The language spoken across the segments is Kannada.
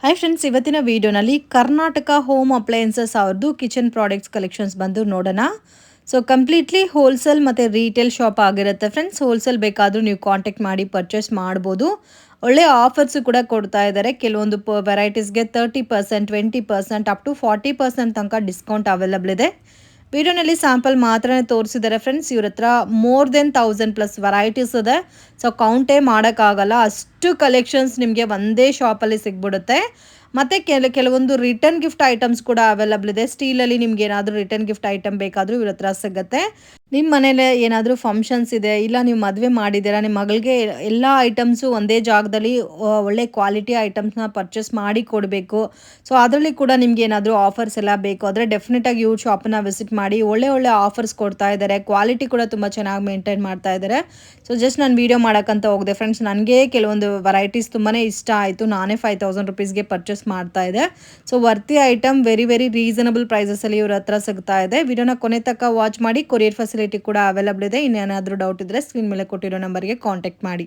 ಹಾಯ್ ಫ್ರೆಂಡ್ಸ್, ಇವತ್ತಿನ ವಿಡಿಯೋನಲ್ಲಿ ಕರ್ನಾಟಕ ಹೋಮ್ ಅಪ್ಲಯನ್ಸಸ್ ಅವ್ರದ್ದು ಕಿಚನ್ ಪ್ರಾಡಕ್ಟ್ಸ್ ಕಲೆಕ್ಷನ್ಸ್ ಬಂದು ನೋಡೋಣ. ಸೊ ಕಂಪ್ಲೀಟ್ಲಿ ಹೋಲ್ಸೇಲ್ ಮತ್ತು ರೀಟೇಲ್ ಶಾಪ್ ಆಗಿರುತ್ತೆ ಫ್ರೆಂಡ್ಸ್. ಹೋಲ್ಸೇಲ್ ಬೇಕಾದರೂ ನೀವು ಕಾಂಟ್ಯಾಕ್ಟ್ ಮಾಡಿ ಪರ್ಚೇಸ್ ಮಾಡ್ಬೋದು. ಒಳ್ಳೆ ಆಫರ್ಸು ಕೂಡ ಕೊಡ್ತಾ ಇದ್ದಾರೆ. ಕೆಲವೊಂದು ವೆರೈಟೀಸ್ಗೆ 30%, 20%, ಅಪ್ ಟು 40% ತನಕ ಡಿಸ್ಕೌಂಟ್ ಅವೈಲಬಲ್ ಇದೆ. ವಿಡಿಯೋನಲ್ಲಿ ಸ್ಯಾಂಪಲ್ ಮಾತ್ರ ತೋರಿಸಿದ್ದಾರೆ ಫ್ರೆಂಡ್ಸ್. ಇವ್ರ ಹತ್ರ ಮೋರ್ ದೆನ್ 1000+ ವೆರೈಟೀಸ್ ಇದೆ. ಸೊ ಕೌಂಟೇ ಮಾಡೋಕ್ಕಾಗಲ್ಲ, ಅಷ್ಟು ಕಲೆಕ್ಷನ್ಸ್ ನಿಮಗೆ ಒಂದೇ ಶಾಪಲ್ಲಿ ಸಿಗ್ಬಿಡುತ್ತೆ. ಮತ್ತು ಕೆಲವೊಂದು ರಿಟರ್ನ್ ಗಿಫ್ಟ್ ಐಟಮ್ಸ್ ಕೂಡ ಅವೈಲಬಲ್ ಇದೆ. ಸ್ಟೀಲಲ್ಲಿ ನಿಮ್ಗೆ ಏನಾದರೂ ರಿಟರ್ನ್ ಗಿಫ್ಟ್ ಐಟಮ್ ಬೇಕಾದರೂ ಇವ್ರ ಹತ್ರ ಸಿಗುತ್ತೆ. ನಿಮ್ಮ ಮನೇಲಿ ಏನಾದರೂ ಫಂಕ್ಷನ್ಸ್ ಇದೆ, ಇಲ್ಲ ನೀವು ಮದುವೆ ಮಾಡಿದ್ದೀರಾ, ನಿಮ್ಮ ಮಗಳಿಗೆ ಎಲ್ಲ ಐಟಮ್ಸು ಒಂದೇ ಜಾಗದಲ್ಲಿ ಒಳ್ಳೆ ಕ್ವಾಲಿಟಿ ಐಟಮ್ಸ್ನ ಪರ್ಚೇಸ್ ಮಾಡಿ ಕೊಡಬೇಕು. ಸೊ ಅದರಲ್ಲಿ ಕೂಡ ನಿಮ್ಗೆ ಏನಾದರೂ ಆಫರ್ಸ್ ಎಲ್ಲ ಬೇಕು ಅಂದರೆ ಡೆಫಿನೆಟಾಗಿ ಇವ್ರ ಶಾಪನ್ನ ವಿಸಿಟ್ ಮಾಡಿ. ಒಳ್ಳೆ ಆಫರ್ಸ್ ಕೊಡ್ತಾ ಇದ್ದಾರೆ. ಕ್ವಾಲಿಟಿ ಕೂಡ ತುಂಬ ಚೆನ್ನಾಗಿ ಮೇಂಟೈನ್ ಮಾಡ್ತಾ ಇದ್ದಾರೆ. ಸೊ ಜಸ್ಟ್ ನಾನು ವೀಡಿಯೋ ಮಾಡೋಕ್ಕಂತ ಹೋಗಿದೆ ಫ್ರೆಂಡ್ಸ್. ನನಗೆ ಕೆಲವೊಂದು ವೆರೈಟೀಸ್ ತುಂಬಾ ಇಷ್ಟ ಆಯಿತು. ನಾನೇ 5000 ರುಪೀಸ್ಗೆ ಪರ್ಚೇಸ್ ಮಾಡ್ತಾ ಇದೆ. ಸೊ ವರ್ತಿ ಐಟಮ್ ವೆರಿ ರೀಸನಬಲ್ ಪ್ರೈಸಸಲ್ಲಿ ಇವ್ರ ಹತ್ರ ಸಿಗ್ತಾ ಇದೆ. ವಿಡಿಯೋನ ಕೊನೆ ತನಕ ವಾಚ್ ಮಾಡಿ. ಕೊರಿಯರ್ ಫೆಸಿಲಿಟಿ ಕೂಡ ಅವೈಲಬಲ್ ಇದೆ. ಇನ್ನೇನಾದರೂ ಡೌಟ್ ಇದ್ದರೆ ಸ್ಕ್ರೀನ್ ಮೇಲೆ ಕೊಟ್ಟಿರೋ ನಂಬರ್ಗೆ ಕಾಂಟ್ಯಾಕ್ಟ್ ಮಾಡಿ.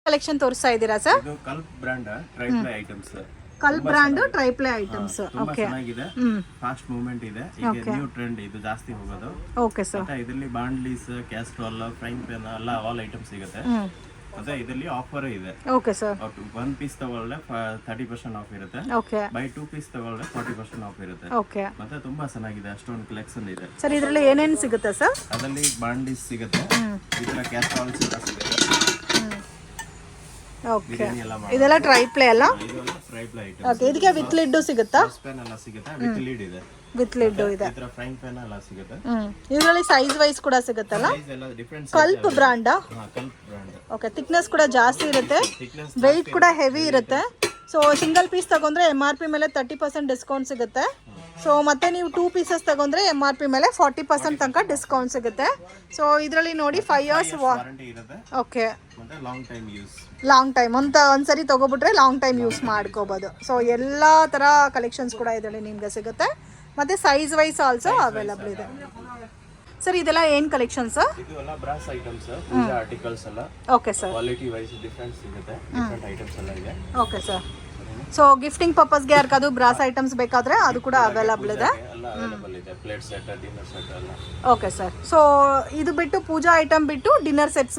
ಕಲೆಕ್ಷನ್ ತೋರಿಸ್ತಾ ಇದ್ದೀರಾ ಸರ್? ಇದು Kalp brand triply items. Kalp brand triply items. Okay, ಚೆನ್ನಾಗಿದೆ. ಫಾಸ್ಟ್ ಮೂವ್ಮೆಂಟ್ ಇದೆ. ಈಗ ನ್ಯೂ ಟ್ರೆಂಡ್ ಇದು ಜಾಸ್ತಿ ಹೋಗೋದು. Okay sir. ಮತ್ತೆ ಇದರಲ್ಲಿ ಬಾಂಡ್ಲೀಸ್, ಕ್ಯಾಸ್ಟ್ರಾಲ್, ಫ್ರೈಂಗ್ ಪ್ಯಾನ್ ಎಲ್ಲ ಆಲ್ ಐಟಮ್ಸ್ ಸಿಗುತ್ತೆ. ಮತ್ತೆ ಇದರಲ್ಲಿ ಆಫರ್ ಇದೆ. Okay sir. 1 ಪೀಸ್ ತಗೊಳ್ಳೆ 30% ಆಫ್ ಇರುತ್ತೆ. ಓಕೆ. ಬೈ 2 ಪೀಸ್ ತಗೊಳ್ಳೆ 40% ಆಫ್ ಇರುತ್ತೆ. ಓಕೆ. ಮತ್ತೆ ತುಂಬಾ ಚೆನ್ನಾಗಿದೆ, ಅಷ್ಟೊಂದು ಕಲೆಕ್ಷನ್ ಇದೆ ಸರ್. ಇದರಲ್ಲಿ ಏನೇನು ಸಿಗುತ್ತೆ ಸರ್? ಅದರಲ್ಲಿ ಬಾಂಡ್ಲೀಸ್ ಸಿಗುತ್ತೆ, ಈ ತರ ಕ್ಯಾಸ್ಟ್ರಾಲ್ ಸಿಗುತ್ತೆ. ಓಕೆ, ಇದೆಲ್ಲ ಟ್ರೈಪ್ಲೈ ಅಲ್ಲ? ಇದೆಲ್ಲ ಟ್ರೈಪ್ಲೈ ಐಟಮ್. ಓಕೆ, ಇದಕ್ಕೆ ವಿತ್ ಲಿಡ್ ಸಿಗುತ್ತಾ? ಸ್ಪ್ಯಾನ್ ಎಲ್ಲ ಸಿಗುತ್ತೆ, ವಿತ್ ಲೀಡ್ ಇದೆ. ವಿತ್ ಲಿಡ್ ಇದೆ. ಈ ತರ ಫ್ರೈಂಗ್ ಪ್ಯಾನ್ ಎಲ್ಲ ಸಿಗುತ್ತೆ. ಇದರಲ್ಲಿ ಸೈಜ್ ವೈಸ್ ಕೂಡ ಸಿಗುತ್ತಲ್ಲ? ಸೈಜ್ ಎಲ್ಲ ಡಿಫರೆಂಟ್. ಕಲ್ಪ್ ಬ್ರಾಂಡಾ? ಕಲ್ಪ್ ಬ್ರಾಂಡ್. ಓಕೆ, ಥಿಕ್ನೆಸ್ ಕೂಡ ಜಾಸ್ತಿ ಇರುತ್ತೆ, ವೆಯ್ಟ್ ಕೂಡ ಹೆವಿ ಇರುತ್ತೆ. ಸೊ ಸಿಂಗಲ್ ಪೀಸ್ ತಗೊಂಡ್ರೆ MRP ಮೇಲೆ 30% ಡಿಸ್ಕೌಂಟ್ ಸಿಗುತ್ತೆ. ಸೊ ಮತ್ತೆ ನೀವು 2 ಪೀಸಸ್ ತಗೊಂಡ್ರೆ MRP ಮೇಲೆ 40% ತನಕ ಡಿಸ್ಕೌಂಟ್ ಸಿಗುತ್ತೆ. ಸೊ ಇದರಲ್ಲಿ ನೋಡಿ 5 ಇಯರ್ಸ್ ವಾರಂಟಿ ಇರುತ್ತೆ. ಓಕೆ, ಮತ್ತೆ long time use. Long time ಒಂದ್ಸರಿ ತಗೋಬಿಟ್ರೆ ಲಾಂಗ್ ಟೈಮ್ ಯೂಸ್ ಮಾಡ್ಕೋಬೋದು. ಸೊ ಎಲ್ಲ ಥರ ಕಲೆಕ್ಷನ್ಸ್ ಕೂಡ ಇದರಲ್ಲಿ ನಿಮಗೆ ಸಿಗುತ್ತೆ. ಮತ್ತೆ ಸೈಜ್ ವೈಸ್ ಆಲ್ಸೋ ಅವೈಲಬಲ್ ಇದೆ. ಸರ್ ಇದೆಲ್ಲ ಏನು ಕಲೆಕ್ಷನ್ಸ್? ಇದು ಎಲ್ಲ ಬ್ರಾಸ್ ಐಟಮ್ಸ್, ಪೂಜಾ ಆರ್ಟಿಕಲ್ಸ್ ಎಲ್ಲ. Okay sir. Quality wise different ಸಿಗುತ್ತೆ, ಡಿಫರೆಂಟ್ ಐಟಮ್ಸ್ ಎಲ್ಲ ಇದೆ. Okay sir. ಸೊ ಗಿಫ್ಟಿಂಗ್ ಪರ್ಪಸ್ಗೆ ಯಾರಿಗಾದ್ರು ಬ್ರಾಸ್ ಐಟಮ್ಸ್ ಬೇಕಾದರೆ ಅದು ಕೂಡ ಅವೈಲಬಲ್ ಇದೆ. ಎಲ್ಲ ಅವೈಲಬಲ್ ಇದೆ. ಪ್ಲೇಟ್ ಸೆಟ್, ಡಿನ್ನರ್ ಸೆಟ್ ಎಲ್ಲ. Okay sir. ಸೊ ಇದು ಬಿಟ್ಟು ಪೂಜಾ ಐಟಮ್ ಬಿಟ್ಟು ಡಿನ್ನರ್ ಸೆಟ್ಸ್,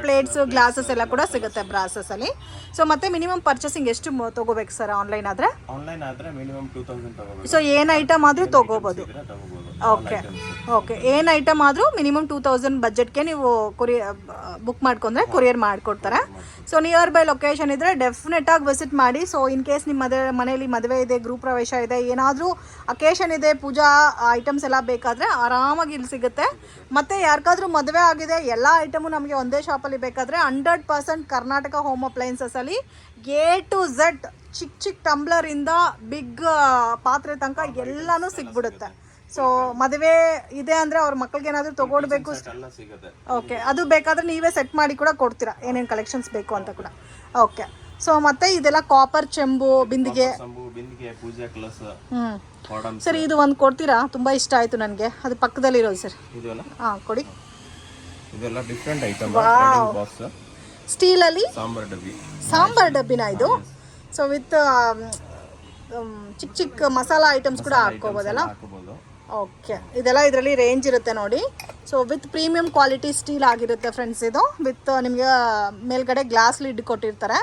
ಪ್ಲೇಟ್ಸ್, ಗ್ಲಾಸಸ್ ಎಲ್ಲ ಕೂಡ ಸಿಗುತ್ತೆ ಬ್ರಾಸಸ್ ಅಲ್ಲಿ. ಸೊ ಮತ್ತೆ ಮಿನಿಮಮ್ ಪರ್ಚೇಸಿಂಗ್ ಎಷ್ಟು ತಗೋಬೇಕು ಸರ್ ಆನ್ಲೈನ್ ಆದರೆ? ಆನ್ಲೈನ್ ಆದರೆ ಮಿನಿಮಮ್ 2000 ತಗೋಬೇಕು. ಸೊ ಏನು ಐಟಮ್ ಆದರೂ ತಗೋಬೋದು. ಓಕೆ ಓಕೆ, ಏನು ಐಟಮ್ ಆದರೂ ಮಿನಿಮಮ್ 2000 ಬಜೆಟ್ಗೆ ನೀವು ಬುಕ್ ಮಾಡ್ಕೊಂಡ್ರೆ ಕೊರಿಯರ್ ಮಾಡಿಕೊಡ್ತಾರೆ. ಸೊ ನಿಯರ್ ಬೈ ಲೊಕೇಶನ್ ಇದ್ದರೆ ಡೆಫಿನೆಟಾಗಿ ವಿಸಿಟ್ ಮಾಡಿ. ಸೊ ಇನ್ ಕೇಸ್ ನಿಮ್ಮ ಮನೆಯಲ್ಲಿ ಮದುವೆ ಇದೆ, ಗೃಹ ಪ್ರವೇಶ ಇದೆ, ಏನಾದರೂ ಅಕೇಶನ್ ಇದೆ, ಪೂಜಾ ಐಟಮ್ಸ್ ಎಲ್ಲ ಬೇಕಾದರೆ ಆರಾಮಾಗಿ ಇಲ್ಲಿ ಸಿಗುತ್ತೆ. ಮತ್ತು ಯಾರಿಗಾದ್ರೂ ಮದುವೆ ಆಗಿದೆ, ಎಲ್ಲ ಐಟಮು ನಮಗೆ ಒಂದೇ ಶಾಪಲ್ಲಿ ಬೇಕಾದರೆ 100% ಕರ್ನಾಟಕ ಹೋಮ್ ಅಪ್ಲಯನ್ಸಸಲ್ಲಿ A to Z ಚಿಕ್ಕ ಟಂಬ್ಲರಿಂದ ಬಿಗ್ ಪಾತ್ರೆ ತನಕ ಎಲ್ಲನೂ ಸಿಗ್ಬಿಡುತ್ತೆ. ಸೊ ಮದುವೆ ಇದೆ ಅಂದರೆ ಅವ್ರ ಮಕ್ಕಳಿಗೆ ಏನಾದರೂ ತೊಗೊಳ್ಬೇಕು. ಓಕೆ, ಅದು ಬೇಕಾದರೆ ನೀವೇ ಸೆಟ್ ಮಾಡಿ ಕೂಡ ಕೊಡ್ತೀರಾ, ಏನೇನು ಕಲೆಕ್ಷನ್ಸ್ ಬೇಕು ಅಂತ ಕೂಡ. ಓಕೆ. ಸೊ ಮತ್ತೆ ಇದೆಲ್ಲ ಕಾಪರ್ ಚೆಂಬು, ಬಿಂದಿಗೆ. ಸರ್ ಇದು ಒಂದು ಕೊಡ್ತೀರಾ? ತುಂಬ ಇಷ್ಟ ಆಯಿತು ನನಗೆ. ಅದು ಪಕ್ಕದಲ್ಲಿರೋದು ಸರ್. ಹಾಂ ಕೊಡಿ. ಇದೆಲ್ಲ ಡಿಫರೆಂಟ್ ಐಟಮ್. ಸ್ಟೀಲಲ್ಲಿ ಸಾಂಬಾರ್ ಡಬ್ಬಿನ ಇದು? ಸೊ ವಿತ್ ಚಿಕ್ಕ ಮಸಾಲಾ ಐಟಮ್ಸ್ ಕೂಡ ಹಾಕ್ಕೋಬೋದಲ್ಲ? ಓಕೆ, ಇದೆಲ್ಲ ಇದರಲ್ಲಿ ರೇಂಜ್ ಇರುತ್ತೆ ನೋಡಿ. So with premium quality steel ಆಗಿರುತ್ತೆ ಫ್ರೆಂಡ್ಸ್. ಇದು ವಿತ್ ನಿಮಗೆ ಮೇಲ್ಗಡೆ ಗ್ಲಾಸ್ ಲಿಡ್ ಕೊಟ್ಟಿರ್ತಾರೆ.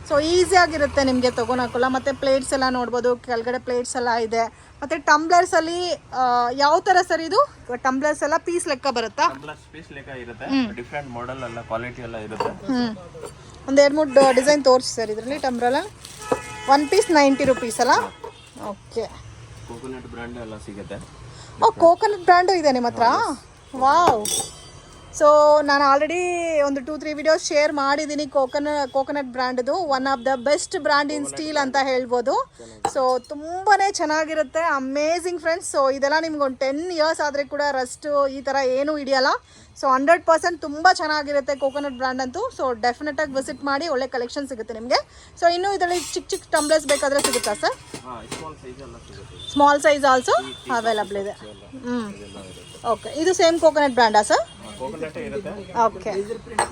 ಸೊ ಈಸಿಯಾಗಿರುತ್ತೆ ನಿಮಗೆ ತೊಗೊಳಕ್ಕೆಲ್ಲ. ಮತ್ತು ಪ್ಲೇಟ್ಸ್ ಎಲ್ಲ ನೋಡ್ಬೋದು, ಕೆಳಗಡೆ ಪ್ಲೇಟ್ಸ್ ಎಲ್ಲ ಇದೆ. ಮತ್ತು ಟಂಬ್ಲರ್ಸಲ್ಲಿ ಯಾವ ಥರ ಸರ್ ಇದು? ಟಂಬ್ಲರ್ಸ್ ಎಲ್ಲ ಪೀಸ್ ಲೆಕ್ಕ ಬರುತ್ತಾ? ಪೀಸ್ ಲೆಕ್ಕ ಇರುತ್ತೆ, ಡಿಫರೆಂಟ್ ಮಾಡೆಲ್ ಎಲ್ಲ, ಕ್ವಾಲಿಟಿ ಎಲ್ಲ ಇರುತ್ತೆ. ಒಂದು 2-3 ಡಿಸೈನ್ ತೋರಿಸಿ ಸರ್ ಇದರಲ್ಲಿ. ಟಂಬ್ರಲ್ಲ 1 ಪೀಸ್ 90 ರುಪೀಸ್ ಅಲ್ಲ? ಓಕೆ. ಕೋಕೋನಟ್ ಬ್ರ್ಯಾಂಡ್ ಎಲ್ಲ ಸಿಗುತ್ತೆ. ಓ, ಕೋಕೋನಟ್ ಬ್ರ್ಯಾಂಡು ಇದೆ ನಿಮ್ಮ ಹತ್ರ? ವಾವ್. ಸೊ ನಾನು ಆಲ್ರೆಡಿ ಒಂದು 2-3 ವಿಡಿಯೋಸ್ ಶೇರ್ ಮಾಡಿದ್ದೀನಿ ಕೋಕೋನಟ್ ಬ್ರ್ಯಾಂಡ್ದು. One of the best brand in steel ಅಂತ ಹೇಳ್ಬೋದು. ಸೊ ತುಂಬಾ ಚೆನ್ನಾಗಿರುತ್ತೆ, ಅಮೇಝಿಂಗ್ ಫ್ರೆಂಡ್ಸ್. ಸೊ ಇದೆಲ್ಲ ನಿಮ್ಗೆ ಒಂದು 10 ಇಯರ್ಸ್ ಆದರೆ ಕೂಡ ರಸ್ಟು ಈ ಥರ ಏನೂ ಹಿಡಿಯಲ್ಲ. ಸೊ 100% ತುಂಬ ಚೆನ್ನಾಗಿರುತ್ತೆ ಕೋಕೋನಟ್ ಬ್ರ್ಯಾಂಡ್ ಅಂತೂ. ಸೊ ಡೆಫಿನೆಟಾಗಿ ವಿಸಿಟ್ ಮಾಡಿ, ಒಳ್ಳೆ ಕಲೆಕ್ಷನ್ ಸಿಗುತ್ತೆ ನಿಮಗೆ. ಸೊ ಇನ್ನೂ ಇದರಲ್ಲಿ ಚಿಕ್ಕ ಟಂಬ್ಲರ್ಸ್ ಬೇಕಾದರೆ ಸಿಗುತ್ತಾ sir? Small size also available ಇದೆ. ಓಕೆ, ಇದು ಸೇಮ್ ಕೋಕೋನಟ್ ಬ್ರ್ಯಾಂಡಾ ಸರ್? ಕೋಕೋನಟ್ ಇರುತ್ತೆ, okay laser print.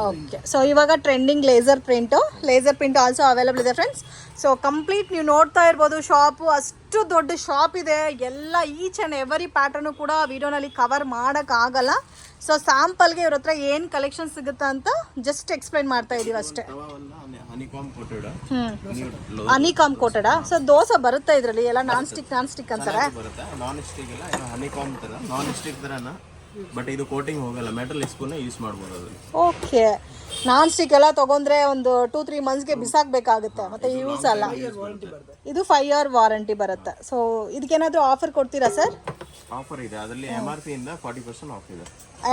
Okay so ಇವಾಗ trending laser print also available ಇದೆ ಫ್ರೆಂಡ್ಸ್. ಸೊ ಕಂಪ್ಲೀಟ್ ನೀವು ನೋಡ್ತಾ ಇರ್ಬೋದು, ಶಾಪು ಅಷ್ಟು ದೊಡ್ಡ ಶಾಪ್ ಇದೆ. ಎಲ್ಲ ಈಚ್ ಆ್ಯಂಡ್ ಎವರಿ ಪ್ಯಾಟರ್ನು ಕೂಡ ವಿಡಿಯೋನಲ್ಲಿ ಕವರ್ ಮಾಡೋಕ್ಕಾಗಲ್ಲ. ಸೊ ಸ್ಯಾಂಪಲ್ಗೆ ಇವ್ರ ಹತ್ರ ಏನು ಕಲೆಕ್ಷನ್ ಸಿಗುತ್ತೆ ಅಂತ ಜಸ್ಟ್ ಎಕ್ಸ್ಪ್ಲೈನ್ ಮಾಡ್ತಾ ಇದೀವಿ ಅಷ್ಟೇ. ಹನಿಕಾಮ್ ಕೋಟೆಡಾ? ಸೊ ದೋಸೆ ಬರುತ್ತೆ ಇದರಲ್ಲಿ ಎಲ್ಲ ನಾನ್ ಸ್ಟಿಕ್ ಅಂತಾರೆ. ಬರುತ್ತೆ ನಾನ್ ಸ್ಟಿಕ್ ಇಲ್ಲ, ಹನಿಕಾಮ್ ತರ ನಾನ್ ಸ್ಟಿಕ್ ತರನ, ಬಟ್ ಇದು ಕೋಟಿಂಗ್ ಹೋಗಲ್ಲ, ಮೆಟಲ್ ಸ್ಪೂನ್ ಯೂಸ್ ಮಾಡ್ಬೋದು ಅದರಲ್ಲಿ. ಓಕೆ, ನಾನ್ ಸ್ಟಿಕ್ ಎಲ್ಲ ತಗೊಂಡ್ರೆ ಒಂದು 2-3 ಮಂತ್ಸ್ಗೆ ಬಿಸಾಕಬೇಕಾಗುತ್ತೆ, ಮತ್ತೆ ಯೂಸ್ ಅಲ್ಲ. ಇದು 5 year ವಾರಂಟಿ ಬರುತ್ತೆ. ಸೊ ಇದಕ್ಕೇನಾದರೂ ಆಫರ್ ಕೊಡ್ತೀರಾ ಸರ್? ಆಫರ್ ಇದೆ, ಅದರಲ್ಲಿ MRP ಇಂದ 40% ಆಫ್ ಇದೆ.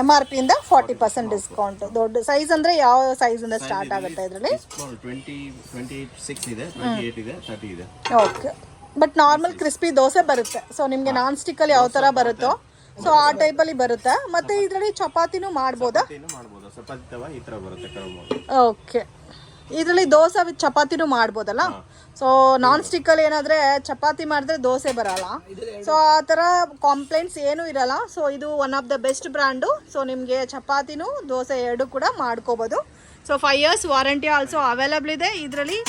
MRP ಇಂದ 40% ಡಿಸ್ಕೌಂಟ್. ದೊಡ್ಡ ಸೈಜ್ ಅಂದ್ರೆ ಯಾವ ಸೈಜ್ ಇಂದ ಸ್ಟಾರ್ಟ್ ಆಗುತ್ತೆ ಇದರಲ್ಲಿ? 26 ಇದೆ, 28 ಇದೆ, 30 ಇದೆ. Okay, but normal crispy dosa ಬರುತ್ತೆ. ಸೊ ನಿಮಗೆ ನಾನ್ ಸ್ಟಿಕ್ಕಲ್ಲಿ ಯಾವ ಥರ ಬರುತ್ತೋ ಸೊ ಆ ಟೈಪಲ್ಲಿ ಬರುತ್ತೆ. ಮತ್ತೆ ಇದರಲ್ಲಿ ಚಪಾತಿನೂ ಮಾಡ್ಬೋದಾ? ಮಾಡ್ಬೋದು, ಚಪಾತಿ ತವ ಈ ಥರ ಬರುತ್ತೆ ಕರ್ವ್. ಓಕೆ, ಇದರಲ್ಲಿ ದೋಸೆ ವಿತ್ ಚಪಾತಿನೂ ಮಾಡ್ಬೋದಲ್ಲ? ಸೊ ನಾನ್ ಸ್ಟಿಕ್ಕಲ್ಲಿ ಏನಾದರೆ ಚಪಾತಿ ಮಾಡಿದ್ರೆ ದೋಸೆ ಬರಲ್ಲ. ಸೊ ಆ ಥರ ಕಾಂಪ್ಲೇಂಟ್ಸ್ ಏನೂ ಇರಲ್ಲ. ಸೊ ಇದು one of the best brand. So ನಿಮಗೆ ಚಪಾತಿನೂ ದೋಸೆ ಎರಡು ಕೂಡ ಮಾಡ್ಕೋಬೋದು. So 5 years warranty also available ಇದೆ. ಇದರಲ್ಲಿ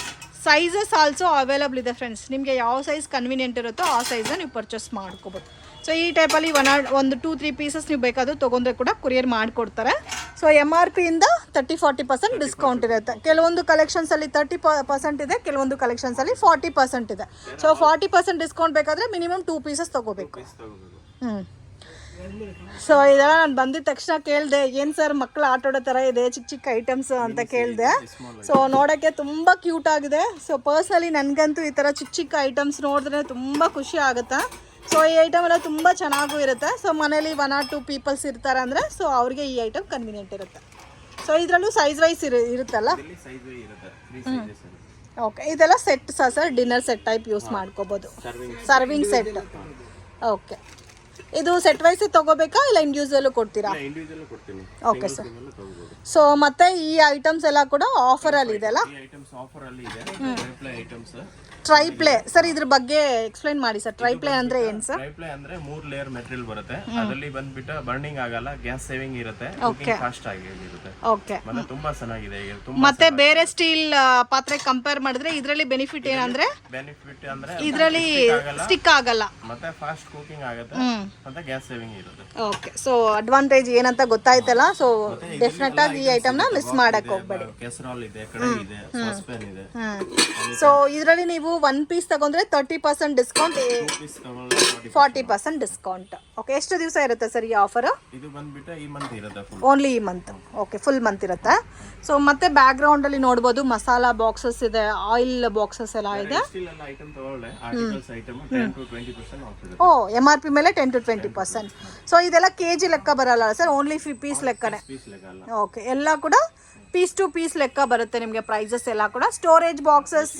ಸೈಜಸ್ ಆಲ್ಸೋ ಅವೈಲಬಲ್ ಇದೆ ಫ್ರೆಂಡ್ಸ್. ನಿಮಗೆ ಯಾವ ಸೈಜ್ ಕನ್ವೀನಿಯೆಂಟ್ ಇರುತ್ತೋ ಆ ಸೈಜನ್ನ ನೀವು ಪರ್ಚೇಸ್ ಮಾಡ್ಕೋಬೋದು. ಸೊ ಈ ಟೈಪಲ್ಲಿ ಒಂದು 2-3 ಪೀಸಸ್ ನೀವು ಬೇಕಾದರೂ ತೊಗೊಂಡ್ರೆ ಕೂಡ ಕೊರಿಯರ್ ಮಾಡಿಕೊಡ್ತಾರೆ. ಸೊ MRP ಇಂದ 30-40% ಡಿಸ್ಕೌಂಟ್ ಇರುತ್ತೆ. ಕೆಲವೊಂದು ಕಲೆಕ್ಷನ್ಸಲ್ಲಿ 30% ಇದೆ, ಕೆಲವೊಂದು ಕಲೆಕ್ಷನ್ಸಲ್ಲಿ 40% ಇದೆ. ಸೊ 40% ಡಿಸ್ಕೌಂಟ್ ಬೇಕಾದರೆ ಮಿನಿಮಮ್ 2 ಪೀಸಸ್ ತೊಗೋಬೇಕು. ಸೊ ಇದೆಲ್ಲ ನಾನು ಬಂದಿದ ತಕ್ಷಣ ಕೇಳಿದೆ, ಏನು ಸರ್ ಮಕ್ಕಳು ಆಟಾಡೋ ಥರ ಇದೆ, ಚಿಕ್ಕ ಚಿಕ್ಕ ಐಟಮ್ಸ್ ಅಂತ ಕೇಳಿದೆ. ಸೊ ನೋಡೋಕ್ಕೆ ತುಂಬ ಕ್ಯೂಟ್ ಆಗಿದೆ. ಸೊ ಪರ್ಸ್ನಲಿ ನನಗಂತೂ ಈ ಥರ ಚಿಕ್ಕ ಚಿಕ್ಕ ಐಟಮ್ಸ್ ನೋಡಿದ್ರೆ ತುಂಬ ಖುಷಿ ಆಗುತ್ತೆ. ಸೊ ಈ ಐಟಮ್ ಎಲ್ಲ ತುಂಬ ಚೆನ್ನಾಗೂ ಇರುತ್ತೆ. ಸೊ ಮನೇಲಿ 1 or 2 ಪೀಪಲ್ಸ್ ಇರ್ತಾರೆ ಅಂದರೆ ಸೊ ಅವ್ರಿಗೆ ಈ ಐಟಮ್ ಕನ್ವೀನಿಯೆಂಟ್ ಇರುತ್ತೆ. ಸೊ ಇದರಲ್ಲೂ ಸೈಜ್ ವೈಸ್ ಇರುತ್ತಲ್ಲ? ಓಕೆ, ಇದೆಲ್ಲ set sir, dinner set type use ಮಾಡ್ಕೋಬೋದು, ಸರ್ವಿಂಗ್ ಸೆಟ್. ಓಕೆ, ಇದು ಸೆಟ್ ವೈಸ್ ತಗೋಬೇಕಾ ಇಲ್ಲ ಇಂಡಿವಿಜುವಲ್ ಕೊಡ್ತೀರಾ? Okay sir. ಸೊ ಮತ್ತೆ ಈ ಐಟಮ್ಸ್ ಎಲ್ಲ ಕೂಡ ಆಫರಲ್ಲಿ ಇದೆ ಅಲ್ಲ? ಟ್ರೈಪ್ಲೇ ಸರ್, ಇದ್ರ ಬಗ್ಗೆ ಎಕ್ಸ್ಪ್ಲೈನ್ ಮಾಡಿ ಸರ್. ಟ್ರೈಪ್ಲೇ ಅಂದ್ರೆ ಏನು ಸರ್? ಟ್ರೈಪ್ಲೇ ಅಂದ್ರೆ 3 ಲೇಯರ್ ಮೆಟೀರಿಯಲ್ ಬರುತ್ತೆ. ಅದರಲ್ಲಿ ಬಂದ್ಬಿಟ್ಟು ಬರ್ನಿಂಗ್ ಆಗಲ್ಲ, ಗ್ಯಾಸ್ ಸೇವಿಂಗ್ ಇರುತ್ತೆ, ಫಾಸ್ಟ್ ಆಗಿ ಇರುತ್ತೆ. ಓಕೆ, ಮತ್ತೆ ತುಂಬಾ ಚೆನ್ನಾಗಿದೆ. ಮತ್ತೆ ಬೇರೆ ಸ್ಟೀಲ್ ಪಾತ್ರೆ ಕಂಪೇರ್ ಮಾಡಿದ್ರೆ ಇದರಲ್ಲಿ ಬೆನಿಫಿಟ್ ಏನಂದ್ರೆ ಇದರಲ್ಲಿ ಸ್ಟಿಕ್ ಆಗಲ್ಲ, ಮತ್ತೆ ಫಾಸ್ಟ್ ಕುಕಿಂಗ್ ಆಗುತ್ತೆ, ಮತ್ತೆ ಗ್ಯಾಸ್ ಸೇವಿಂಗ್ ಇರುತ್ತೆ. ಓಕೆ, ಸೊ ಅಡ್ವಾಂಟೇಜ್ ಏನಂತ ಗೊತ್ತಾಯ್ತಲ್ಲ. ಸೊ ಡೆಫಿನೆಟ್ ಆಗಿ ಈ ಐಟಮ್ ನ ಮಿಸ್ ಮಾಡಕ್ ಹೋಗ್ಬೇಡಿ. ಕೆಸರಾಲ್ ಇದೆ, ಕಡಾಯಿ ಇದೆ, ಸಾಸ್ ಪ್ಯಾನ್ ಇದೆ. ಸೊ ಇದರಲ್ಲಿ ನೀವು 1 ಪೀಸ್ ತಗೊಂಡ್ರೆ 30% ಡಿಸ್ಕೌಂಟ್, 40% ಡಿಸ್ಕೌಂಟ್. ಓಕೆ, ಎಷ್ಟು ದಿವಸ ಇರುತ್ತೆ ಸರ್ ಈ ಆಫರ್? ಇದು ಬಂದ್ಬಿಟ್ಟು ಈ ಮಂತ್ ಇರುತ್ತೆ, ಓನ್ಲಿ ಈ ಮಂತ್. ಓಕೆ, ಫುಲ್ ಮಂತ್ ಇರುತ್ತೆ. ಸೊ ಮತ್ತೆ ಬ್ಯಾಕ್ ಗ್ರೌಂಡ್ ಅಲ್ಲಿ ನೋಡಬಹುದು ಮಸಾಲಾ ಬಾಕ್ಸಸ್ ಇದೆ, ಆಯಿಲ್ ಬಾಕ್ಸಸ್ ಎಲ್ಲ ಇದೆ. ಓ, MRP ಮೇಲೆ 10-20%. ಸೊ ಇದೆಲ್ಲ kg ಲೆಕ್ಕ ಬರಲ್ಲ ಸರ್, ಓನ್ಲಿ ಪೀಸ್ ಲೆಕ್ಕನೇ. ಓಕೆ, ಎಲ್ಲ ಕೂಡ ಪೀಸ್ ಟು ಪೀಸ್ ಲೆಕ್ಕ ಬರುತ್ತೆ ನಿಮಗೆ ಪ್ರೈಸಸ್ ಎಲ್ಲ ಕೂಡ. ಸ್ಟೋರೇಜ್ ಬಾಕ್ಸಸ್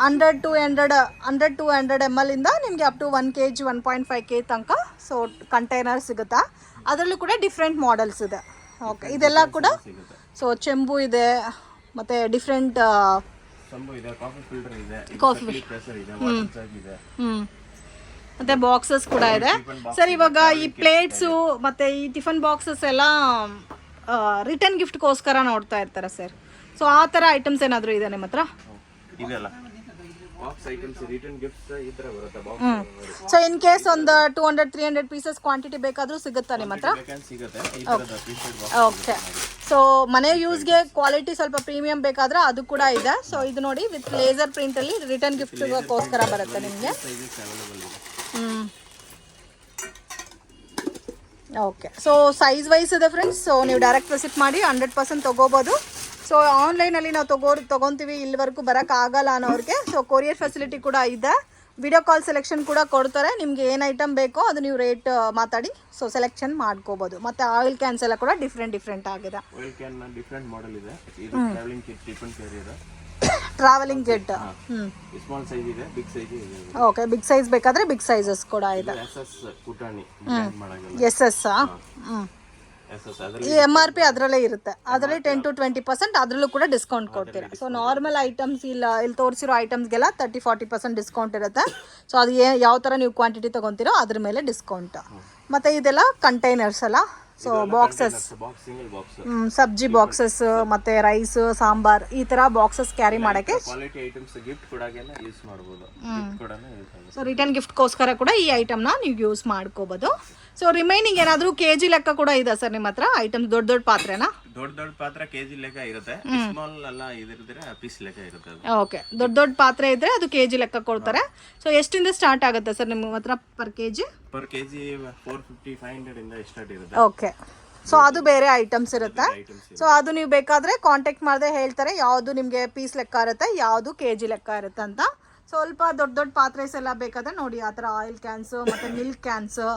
100-200 ml ಇಂದ ನಿಮಗೆ ಅಪ್ ಟು 1 kg 1.5 kg ತನಕ ಸೊ ಕಂಟೈನರ್ ಸಿಗುತ್ತಾ. ಅದರಲ್ಲೂ ಕೂಡ ಡಿಫ್ರೆಂಟ್ ಮಾಡೆಲ್ಸ್ ಇದೆ. ಓಕೆ, ಇದೆಲ್ಲ ಕೂಡ ಸೊ ಚೆಂಬು ಇದೆ, ಮತ್ತೆ ಡಿಫ್ರೆಂಟ್ ಕಾಫಿ ಮತ್ತೆ ಬಾಕ್ಸಸ್ ಕೂಡ ಇದೆ ಸರ್. ಇವಾಗ ಈ ಪ್ಲೇಟ್ಸು ಮತ್ತೆ ಈ ಟಿಫನ್ ಬಾಕ್ಸಸ್ ಎಲ್ಲ ರಿಟರ್ನ್ ಗಿಫ್ಟ್ಗೋಸ್ಕರ ನೋಡ್ತಾ ಇರ್ತಾರೆ ಸರ್. ಸೊ ಆ ಥರ ಐಟಮ್ಸ್ ಏನಾದರೂ ಇದೆ ನಿಮ್ಮ ಹತ್ರ? ಸೊ ಇನ್ ಕೇಸ್ ಒಂದು 200-300 ಪೀಸಸ್ ಕ್ವಾಂಟಿಟಿ ಬೇಕಾದರೂ ಸಿಗುತ್ತಾ ನಿಮ್ಮ ಹತ್ರ? ಓಕೆ, ಸೊ ಮನೆ ಯೂಸ್ಗೆ ಕ್ವಾಲಿಟಿ ಸ್ವಲ್ಪ ಪ್ರೀಮಿಯಂ ಬೇಕಾದ್ರೆ ಅದು ಕೂಡ ಇದೆ. ಸೊ ಇದು ನೋಡಿ, ವಿತ್ ಲೇಸರ್ ಪ್ರಿಂಟಲ್ಲಿ ರಿಟರ್ನ್ ಗಿಫ್ಟ್ಗೋಸ್ಕರ ಬರುತ್ತೆ ನಿಮಗೆ. ಓಕೆ, ಸೊ ಸೈಜ್ ವೈಸ್ ಇದೆ ಫ್ರೆಂಡ್ಸ್. ಸೊ ನೀವು ಡೈರೆಕ್ಟ್ ವಿಸಿಟ್ ಮಾಡಿ 100% ತೊಗೋಬೋದು. ಸೊ ಆನ್ಲೈನಲ್ಲಿ ನಾವು ತೊಗೊತೀವಿ, ಇಲ್ಲಿವರೆಗೂ ಬರೋಕ್ಕಾಗಲ್ಲ ಅನ್ನೋರಿಗೆ ಸೊ ಕೊರಿಯರ್ ಫೆಸಿಲಿಟಿ ಕೂಡ ಇದೆ. ವಿಡಿಯೋ ಕಾಲ್ ಸೆಲೆಕ್ಷನ್ ಕೂಡ ಕೊಡ್ತಾರೆ. ನಿಮಗೆ ಏನು ಐಟಮ್ ಬೇಕೋ ಅದು ನೀವು ರೇಟ್ ಮಾತಾಡಿ ಸೊ ಸೆಲೆಕ್ಷನ್ ಮಾಡ್ಕೋಬೋದು. ಮತ್ತು ಆಯಿಲ್ ಕ್ಯಾನ್ಸ್ ಎಲ್ಲ ಕೂಡ ಡಿಫ್ರೆಂಟ್ ಆಗಿದೆ. ಡಿಫ್ರೆಂಟ್ ಮಾಡೆಲ್ ಇದೆ. ಟ್ರಾವೆಲಿಂಗ್ ಕಿಟ್ ಸ್ಮಾಲ್ ಸೈಜ್ ಇದೆ, ಬಿಗ್ ಸೈಜ್ ಇದೆ. ಓಕೆ, ಬಿಗ್ ಸೈಜ್ ಬೇಕಾದ್ರೆ ಬಿಗ್ ಸೈಜಸ್ ಕೂಡ ಇದೆ. SS ಪುಟಾಣಿ SS ಎಸ್ ಎಸ್ ಅದ್ರಲ್ಲಿ ಈ MRP ಅದರಲ್ಲೇ ಇರುತ್ತೆ, ಅದರಲ್ಲಿ 10-20% ಅದರಲ್ಲೂ ಕೂಡ ಡಿಸ್ಕೌಂಟ್ ಕೊಡ್ತೀರಾ. ಸೊ ನಾರ್ಮಲ್ ಐಟಮ್ಸ್ ಇಲ್ಲಿ ತೋರಿಸಿರೋ ಐಟಮ್ಸ್ಗೆಲ್ಲ 30-40% ಡಿಸ್ಕೌಂಟ್ ಇರುತ್ತೆ. ಸೊ ಅದು ಯಾವ ಥರ ನೀವು ಕ್ವಾಂಟಿಟಿ ತೊಗೊತೀರೋ ಅದ್ರ ಮೇಲೆ ಡಿಸ್ಕೌಂಟ್. ಮತ್ತು ಇದೆಲ್ಲ ಕಂಟೈನರ್ಸ್ ಅಲ್ಲ, so boxes, box single box ಸಬ್ಜಿ ಬಾಕ್ಸಸ್ ಮತ್ತು ರೈಸ್ ಸಾಂಬಾರ್ ಈ ಥರ ಬಾಕ್ಸಸ್ ಕ್ಯಾರಿ ಮಾಡೋಕ್ಕೆ. ಕ್ವಾಲಿಟಿ ಐಟಮ್ಸ್ ಗಿಫ್ಟ್ ಕೊಡಾಗೆಲ್ಲ ಯೂಸ್ ಮಾಡ್ಬೋದು, ಗಿಫ್ಟ್ ಕೂಡ ಯೂಸ್ ಆಗುತ್ತೆ. ಸೊ ರಿಟರ್ನ್ ಗಿಫ್ಟ್ಗೋಸ್ಕರ ಕೂಡ ಈ ಐಟಮ್ನ ನೀವು ಯೂಸ್ ಮಾಡ್ಕೋಬೋದು. ಸೊ ರಿಮೈನಿಂಗ್ ಏನಾದರೂ KG ಲೆಕ್ಕ ಕೂಡ ಇದೆ ಸರ್ ನಿಮ್ಮ ಹತ್ರ ಐಟಮ್ಸ್? ದೊಡ್ಡ ದೊಡ್ಡ ಪಾತ್ರೆನಾ? ದೊಡ್ಡ ದೊಡ್ಡ ಪಾತ್ರ KG ಲೆಕ್ಕ ಇರುತ್ತೆ, ಸ್ಮಾಲ್ ಎಲ್ಲ ಇದಿದ್ರೆ ಪೀಸ್ ಲೆಕ್ಕ ಇರುತ್ತೆ ಅದು. ಓಕೆ, ದೊಡ್ಡ ದೊಡ್ಡ ಪಾತ್ರೆ ಇದ್ರೆ ಅದು KG ಲೆಕ್ಕ ಕೊಡ್ತಾರೆ. ಸೊ ಎಷ್ಟಿಂದ ಸ್ಟಾರ್ಟ್ ಆಗುತ್ತೆ ಸರ್ ನಿಮ್ಮ ಹತ್ರ ಪರ್ KG? ಪರ್ KG 450-500 ಇಂದ ಸ್ಟಾರ್ಟ್ ಇರುತ್ತೆ. ಓಕೆ, ಸೊ ಅದು ಬೇರೆ ಐಟಮ್ಸ್ ಇರುತ್ತೆ. ಸೊ ಅದು ನೀವು ಬೇಕಾದರೆ ಕಾಂಟ್ಯಾಕ್ಟ್ ಮಾಡಿದ್ರೆ ಹೇಳ್ತಾರೆ ಯಾವುದು ನಿಮಗೆ ಪೀಸ್ ಲೆಕ್ಕ ಇರುತ್ತೆ, ಯಾವುದು KG ಲೆಕ್ಕ ಇರುತ್ತೆ ಅಂತ. ಸ್ವಲ್ಪ ದೊಡ್ಡ ದೊಡ್ಡ ಪಾತ್ರೆಸ್ ಎಲ್ಲ ಬೇಕಾದರೆ ನೋಡಿ, ಆ ಥರ ಆಯಿಲ್ ಕ್ಯಾನ್ಸು ಮತ್ತು ಮಿಲ್ಕ್ ಕ್ಯಾನ್ಸು,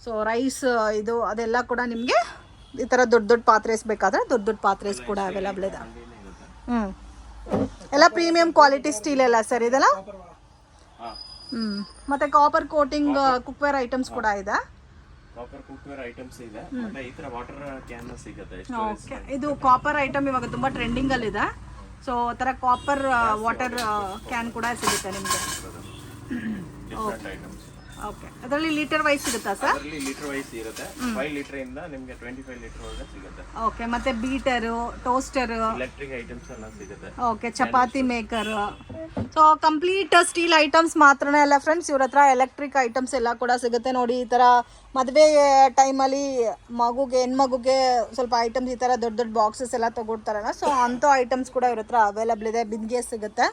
ಸೊ ರೈಸ್ ಇದು ಅದೆಲ್ಲ ಕೂಡ ನಿಮಗೆ ಈ ಥರ ದೊಡ್ಡ ದೊಡ್ಡ ಪಾತ್ರೆಸ್ ಬೇಕಾದರೆ ದೊಡ್ಡ ದೊಡ್ಡ ಪಾತ್ರೆಸ್ ಕೂಡ ಅವೈಲಬಲ್ ಇದೆ. ಎಲ್ಲ ಪ್ರೀಮಿಯಂ ಕ್ವಾಲಿಟಿ ಸ್ಟೀಲ್ ಎಲ್ಲ ಸರ್ ಇದೆಲ್ಲ. ಮತ್ತು ಕಾಪರ್ ಕೋಟಿಂಗ್ ಕುಕ್ವೇರ್ ಐಟಮ್ಸ್ ಕೂಡ ಇದೆ. ಕಾಪರ್ ಕುಕ್ವೇರ್ ಐಟಮ್ಸ್ ಇದೆ, ಮತ್ತೆ ಈ ತರ ವಾಟರ್ ಕ್ಯಾನ್ ಸಿಗುತ್ತೆ. ಓಕೆ, ಇದು ಕಾಪರ್ ಐಟಮ್ ಇವಾಗ ತುಂಬ ಟ್ರೆಂಡಿಂಗಲ್ಲಿದೆ. ಸೊ ಥರ ಕಾಪರ್ ವಾಟರ್ ಕ್ಯಾನ್ ಕೂಡ ಸಿಗುತ್ತೆ ನಿಮಗೆ. Different items. ಓಕೆ, ಅದರಲ್ಲಿ ಲೀಟರ್ ವೈಸ್ ಸಿಗುತ್ತಾ ಸರ್? ಅದರಲ್ಲಿ ಲೀಟರ್ ವೈಸ್ ಇರುತ್ತೆ. 5 ಲೀಟರ್ ಇಂದ ನಿಮಗೆ 25 ಲೀಟರ್ ವರೆಗೆ ಸಿಗುತ್ತೆ. ಓಕೆ, ಮತ್ತೆ ಬೀಟರು, ಟೋಸ್ಟರು, ಎಲೆಕ್ಟ್ರಿಕ್ ಐಟಮ್ಸ್ ಎಲ್ಲ ಸಿಗುತ್ತೆ. Okay, chapati maker. So complete steel items ಮಾತ್ರನೇ ಅಲ್ಲ ಫ್ರೆಂಡ್ಸ್, ಇವ್ರ ಹತ್ರ ಎಲೆಕ್ಟ್ರಿಕ್ ಐಟಮ್ಸ್ ಎಲ್ಲ ಕೂಡ ಸಿಗುತ್ತೆ. ನೋಡಿ, ಈ ಥರ ಮದುವೆ ಟೈಮಲ್ಲಿ ಹೆಣ್ಮಗುಗೆ ಸ್ವಲ್ಪ ಐಟಮ್ಸ್ ಈ ಥರ ದೊಡ್ಡ ದೊಡ್ಡ ಬಾಕ್ಸಸ್ ಎಲ್ಲ ತೊಗೊಡ್ತಾರಲ್ಲ, ಸೊ ಅಂಥ ಐಟಮ್ಸ್ ಕೂಡ ಇವ್ರ ಹತ್ರ ಅವೈಲಬಲ್ ಇದೆ. ಬಿಂದಿಗೆ ಸಿಗುತ್ತೆ.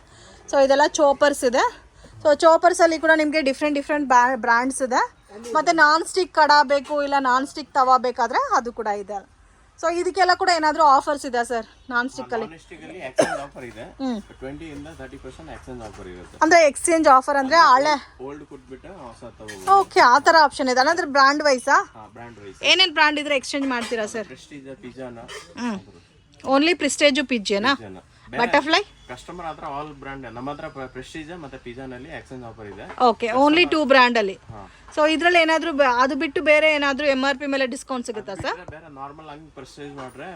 ಸೊ ಇದೆಲ್ಲ ಚೋಪರ್ಸ್ ಇದೆ. ಸೊ ಚೋಪರ್ಸಲ್ಲಿ ಕೂಡ ನಿಮಗೆ ಡಿಫ್ರೆಂಟ್ ಬ್ರ್ಯಾಂಡ್ಸ್ ಇದೆ. ಮತ್ತು ನಾನ್ ಸ್ಟಿಕ್ ಕಡ ಬೇಕು, ಇಲ್ಲ ನಾನ್ ಸ್ಟಿಕ್ ತವಾ ಬೇಕಾದರೆ ಅದು ಕೂಡ ಇದೆ. ಸೊ ಇದಕ್ಕೆಲ್ಲ ಕೂಡ ಏನಾದರೂ ಆಫರ್ಸ್ ಇದೆ ಸರ್ ನಾನ್ ಸ್ಟಿಕ್ಕಲ್ಲಿ? ಎಕ್ಸ್ಚೇಂಜ್ ಆಫರ್ ಇದೆ. 20 ಇಂದ 30% ಎಕ್ಸ್ಚೇಂಜ್ ಆಫರ್ ಇರುತ್ತೆ. ಅಂದರೆ ಎಕ್ಸ್ಚೇಂಜ್ ಆಫರ್ ಅಂದರೆ ಹಳೆ ಓಲ್ಡ್ ಕೊಟ್ಬಿಟ್ಟು ಹೊಸ ತಗೋಬಹುದು. ಓಕೆ, ಆ ಥರ ಆಪ್ಷನ್ ಇದೆ. ಅಂದರೆ ಬ್ರ್ಯಾಂಡ್ ವೈಸಾ? Brand wise. ಏನೇನು ಬ್ರ್ಯಾಂಡ್ ಇದ್ರೆ ಎಕ್ಸ್ಚೇಂಜ್ ಮಾಡ್ತೀರಾ ಸರ್? ಪ್ರೆಸ್ಟೀಜ್, ಪಿಜ್ಜಾನ. ಓನ್ಲಿ ಪ್ರೆಸ್ಟೇಜು ಪಿಜ್ಜಾನಾ? ಬಟರ್ಫ್ಲೈ ಕಸ್ಟಮರ್ ಹತ್ರ ಆಲ್ ಬ್ರ್ಯಾಂಡ್. ನಮ್ಮ ಹತ್ರ ಪ್ರೆಸ್ಟೀಜ್ ಮತ್ತೆ ಪಿಜ್ಜಾನಲ್ಲಿ ಎಕ್ಸ್ಚೇಂಜ್ ಆಫರ್ ಇದೆ. ಓಕೆ, ಓನ್ಲಿ 2 ಬ್ರ್ಯಾಂಡಲ್ಲಿ. ಸೊ ಇದರಲ್ಲಿ ಏನಾದರೂ ಅದು ಬಿಟ್ಟು ಬೇರೆ ಏನಾದರೂ MRP ಮೇಲೆ ಡಿಸ್ಕೌಂಟ್ ಸಿಗುತ್ತಾ ಸರ್? ಬೇರೆ ನಾರ್ಮಲ್ ಆಗಿ ಪ್ರೆಸ್ಟೀಜ್ ಮಾಡ್ರೆ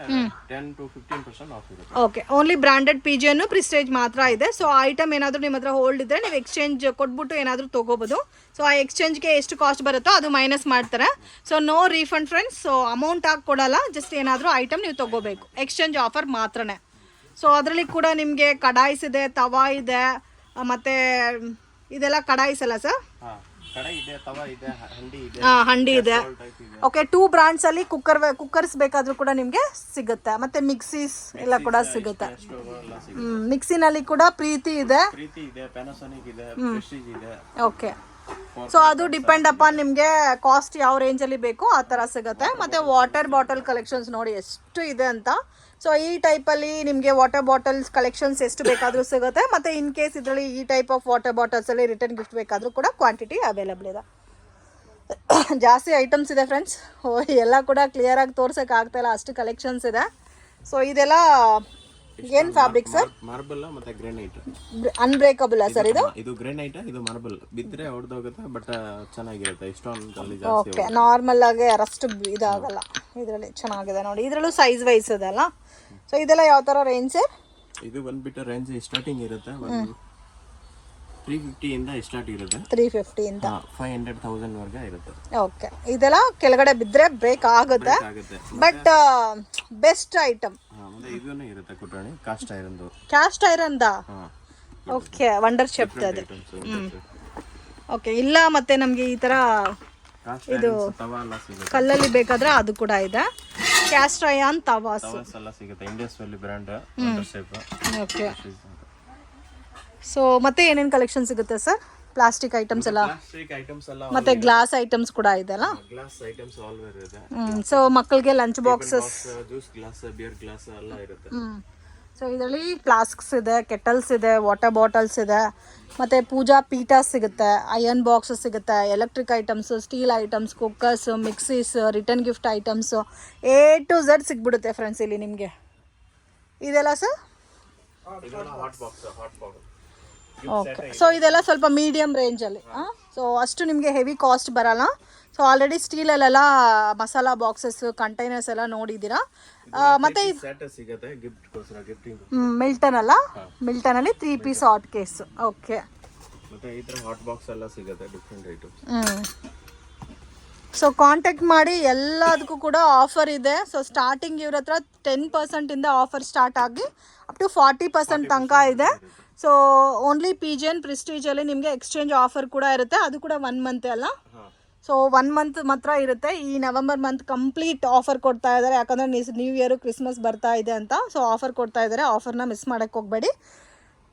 10-15% ಆಫ್ ಇರುತ್ತೆ. ಓಕೆ, ಓನ್ಲಿ ಬ್ರ್ಯಾಂಡೆಡ್ ಪಿಜಿಯನ್ನು ಪ್ರೆಸ್ಟೇಜ್ ಮಾತ್ರ ಇದೆ. ಸೊ ಐಟಮ್ ಏನಾದರೂ ನಿಮ್ಮ ಹತ್ರ ಹೋಲ್ಡ್ ಇದ್ದರೆ ನೀವು ಎಕ್ಸ್ಚೇಂಜ್ ಕೊಟ್ಬಿಟ್ಟು ಏನಾದರೂ ತೊಗೋಬೋದು. ಸೊ ಆ ಎಕ್ಸ್ಚೇಂಜ್ಗೆ ಎಷ್ಟು ಕಾಸ್ಟ್ ಬರುತ್ತೋ ಅದು ಮೈನಸ್ ಮಾಡ್ತಾರೆ. So no refund friends. So amount ಹಾಕಿ ಕೊಡಲ್ಲ, ಜಸ್ಟ್ ಏನಾದರೂ ಐಟಮ್ ನೀವು ತೊಗೋಬೇಕು. ಎಕ್ಸ್ಚೇಂಜ್ ಆಫರ್ ಮಾತ್ರನೇ. ಸೊ ಅದರಲ್ಲಿ ಕೂಡ ನಿಮಗೆ ಕಡಾಯಿಸ್ ಇದೆ, ತವಾ ಇದೆ, ಮತ್ತು ಇದೆಲ್ಲ ಕಡಾಯಿಸ್ ಅಲ್ಲ ಸರ್? ಕಡಾಯಿ ಇದೆ, ತವಾ ಇದೆ, ಹಂಡಿ ಇದೆ. ಹಂಡಿ ಇದೆ. ಓಕೆ, 2 ಬ್ರ್ಯಾಂಡ್ಸಲ್ಲಿ ಕುಕ್ಕರ್ಸ್ ಬೇಕಾದರೂ ಕೂಡ ನಿಮಗೆ ಸಿಗುತ್ತೆ. ಮತ್ತು ಮಿಕ್ಸೀಸ್ ಎಲ್ಲ ಕೂಡ ಸಿಗುತ್ತೆ. ಮಿಕ್ಸಿನಲ್ಲಿ ಕೂಡ ಪ್ರೀತಿ ಇದೆ, ಪ್ಯಾನಾಸೋನಿಕ್ ಇದೆ, ಪ್ರೆಸ್ಟೀಜ್ ಇದೆ. ಓಕೆ, ಸೊ ಅದು ಡಿಪೆಂಡ್ ಅಪಾನ್ ನಿಮಗೆ ಕಾಸ್ಟ್ ಯಾವ ರೇಂಜಲ್ಲಿ ಬೇಕು ಆ ಥರ ಸಿಗುತ್ತೆ. ಮತ್ತು ವಾಟರ್ ಬಾಟಲ್ ಕಲೆಕ್ಷನ್ಸ್ ನೋಡಿ ಎಷ್ಟು ಇದೆ ಅಂತ. ಸೊ ಈ ಟೈಪಲ್ಲಿ ನಿಮಗೆ ವಾಟರ್ ಬಾಟಲ್ಸ್ ಕಲೆಕ್ಷನ್ಸ್ ಎಷ್ಟು ಬೇಕಾದರೂ ಸಿಗುತ್ತೆ. ಮತ್ತು ಇನ್ ಕೇಸ್ ಇದರಲ್ಲಿ ಈ ಟೈಪ್ ಆಫ್ ವಾಟರ್ ಬಾಟಲ್ಸಲ್ಲಿ ರಿಟರ್ನ್ ಗಿಫ್ಟ್ ಬೇಕಾದರೂ ಕೂಡ ಕ್ವಾಂಟಿಟಿ ಅವೈಲಬಲ್ ಇದೆ. ಜಾಸ್ತಿ ಐಟಮ್ಸ್ ಇದೆ ಫ್ರೆಂಡ್ಸ್. ಎಲ್ಲ ಕೂಡ ಕ್ಲಿಯರಾಗಿ ತೋರ್ಸೋಕೆ ಆಗ್ತಾಯಿಲ್ಲ, ಅಷ್ಟು ಕಲೆಕ್ಷನ್ಸ್ ಇದೆ. ಸೊ ಇದೆಲ್ಲ ಏನು ಫ್ಯಾಬ್ರಿಕ್ ಸರ್? ಮಾರ್ಬಲ್ ಮತ್ತೆ ಗ್ರಾನೈಟ್. ಅನ್ಬ್ರೇಕಬಲ್ ಸರ್ ಇದು? ಇದು ಗ್ರಾನೈಟ್, ಇದು ಮಾರ್ಬಲ್. ಬಿದ್ದರೆ ಹೊಡೆದೋಗುತ್ತೆ, ಬಟ್ ಚೆನ್ನಾಗಿರುತ್ತೆ. ಇಷ್ಟೊಂದು ಜಾಸ್ತಿ. ಓಕೆ, ನಾರ್ಮಲ್ ಆಗಿ ಅಷ್ಟು ಇದಾಗಲ್ಲ. ಇದರಲ್ಲಿ ಚೆನ್ನಾಗಿದೆ ನೋಡಿ. ಇದರಲ್ಲೂ ಸೈಜ್ ವೈಸ್ ಇದೆ ಅಲ್ಲ? ಸೊ ಇದೆಲ್ಲ ಯಾವ ಥರ ರೇಂಜ್ ಸರ್? ಇದು ಬಂದ್ಬಿಟ್ಟು ರೇಂಜ್ ಸ್ಟಾರ್ಟಿಂಗ್ ಇರುತ್ತೆ 350 ಇಂದ ಸ್ಟಾರ್ಟ್ ಇರುತ್ತೆ. 350 ಇಂದ 500,000 ವರೆಗೆ ಇರುತ್ತೆ. ಓಕೆ, ಇದೆಲ್ಲ ಕೆಳಗಡೆ ಬಿದ್ದರೆ ಬ್ರೇಕ್ ಆಗುತ್ತೆ, ಬಟ್ ಬೆಸ್ಟ್ ಐಟಮ್. ಮತ್ತೆ ಇದೂನು ಇರುತ್ತೆ ಕುಟಾಣಿ, ಕಾಸ್ಟ್ ಐರನ್ದು. ಕ್ಯಾಸ್ಟ್ ಐರನ್ದಾ? ಓಕೆ, ವಂಡರ್ ಶೇಪ್ ಅದು. ಓಕೆ, ಇಲ್ಲ ಮತ್ತೆ ನಮಗೆ ಈ ಥರ ಇದು ಕಲ್ಲಲ್ಲಿ ಬೇಕಾದ್ರೆ ಅದು ಕೂಡ ಇದೆ. ಕ್ಯಾಸ್ಟ್ ಐರನ್ ತವಾಸ್ ಎಲ್ಲ ಸಿಗುತ್ತೆ. Indus Valley brand, wonder shape. Okay, so ಮತ್ತೆ ಏನೇನು ಕಲೆಕ್ಷನ್ ಸಿಗುತ್ತೆ ಸರ್? ಪ್ಲಾಸ್ಟಿಕ್ ಐಟಮ್ಸ್ ಎಲ್ಲ, ಮತ್ತೆ ಗ್ಲಾಸ್ ಐಟಮ್ಸ್ ಕೂಡ ಇದೆ ಅಲ್ಲ? ಗ್ಲಾಸ್ ಐಟಮ್ಸ್ ಆಲ್ವೇರ್ ಇದೆ. ಸೊ ಮಕ್ಕಳಿಗೆ lunch boxes, juice glass, beer glass ಎಲ್ಲ ಇರುತ್ತೆ. ಸೊ ಇದರಲ್ಲಿ ಫ್ಲಾಸ್ಕ್ಸ್ ಇದೆ, ಕೆಟಲ್ಸ್ ಇದೆ, ವಾಟರ್ ಬಾಟಲ್ಸ್ ಇದೆ, ಮತ್ತು ಪೂಜಾ ಪೀಠ ಸಿಗುತ್ತೆ, ಅಯರ್ನ್ ಬಾಕ್ಸಸ್ ಸಿಗುತ್ತೆ, electric items, steel items, cookers, mixies, return gift items, A to Z ಸಿಗ್ಬಿಡುತ್ತೆ ಫ್ರೆಂಡ್ಸ್ ಇಲ್ಲಿ ನಿಮಗೆ. ಇದೆಲ್ಲ ಸರ್? ಓಕೆ, ಸೊ ಇದೆಲ್ಲ ಸ್ವಲ್ಪ ಮೀಡಿಯಮ್ ರೇಂಜಲ್ಲಿ. ಸೊ ಅಷ್ಟು ನಿಮಗೆ ಹೆವಿ ಕಾಸ್ಟ್ ಬರಲ್ಲ. ಸೊ ಆಲ್ರೆಡಿ ಸ್ಟೀಲಲ್ಲೆಲ್ಲ ಮಸಾಲಾ ಬಾಕ್ಸಸ್ ಕಂಟೈನರ್ಸ್ ಎಲ್ಲ ನೋಡಿದ್ದೀರಾ. ಮತ್ತೆ ಸೆಟ್ ಸಿಗುತ್ತೆ ಗಿಫ್ಟ್ಗೋಸ್ಕರ ಗಿಫ್ಟಿಂಗ್. ಮಿಲ್ಟನ್ ಅಲ್ಲ, ಮಿಲ್ಟನಲ್ಲಿ 3 ಪೀಸ್ ಹಾಟ್ ಕೇಸ್. ಓಕೆ, ಮತ್ತೆ ಈ ಥರ ಹಾಟ್ ಬಾಕ್ಸ್ ಎಲ್ಲ ಸಿಗುತ್ತೆ ಡಿಫ್ರೆಂಟ್ ಐಟಮ್ಸ್. ಸೊ ಕಾಂಟ್ಯಾಕ್ಟ್ ಮಾಡಿ, ಎಲ್ಲದಕ್ಕೂ ಕೂಡ ಆಫರ್ ಇದೆ. ಸೊ ಸ್ಟಾರ್ಟಿಂಗ್ ಇವ್ರ ಹತ್ರ 10% ಇಂದ ಆಫರ್ ಸ್ಟಾರ್ಟ್ ಆಗಿ ಅಪ್ ಟು 40% ತನಕ ಇದೆ. ಸೊ ಓನ್ಲಿ PGN ಪ್ರೆಸ್ಟೀಜಲ್ಲಿ ನಿಮಗೆ ಎಕ್ಸ್ಚೇಂಜ್ ಆಫರ್ ಕೂಡ ಇರುತ್ತೆ. ಅದು ಕೂಡ 1 ಮಂತ್ ಅಲ್ಲ, ಸೊ 1 ಮಂತ್ ಮಾತ್ರ ಇರುತ್ತೆ. ಈ ನವೆಂಬರ್ ಮಂತ್ ಕಂಪ್ಲೀಟ್ ಆಫರ್ ಕೊಡ್ತಾ ಇದ್ದಾರೆ, ಯಾಕಂದರೆ ನ್ಯೂ ಇಯರು ಕ್ರಿಸ್ಮಸ್ ಬರ್ತಾ ಇದೆ ಅಂತ. ಸೊ ಆಫರ್ ಕೊಡ್ತಾ ಇದ್ದಾರೆ, ಆಫರ್ನ ಮಿಸ್ ಮಾಡೋಕ್ಕೆ ಹೋಗಬೇಡಿ.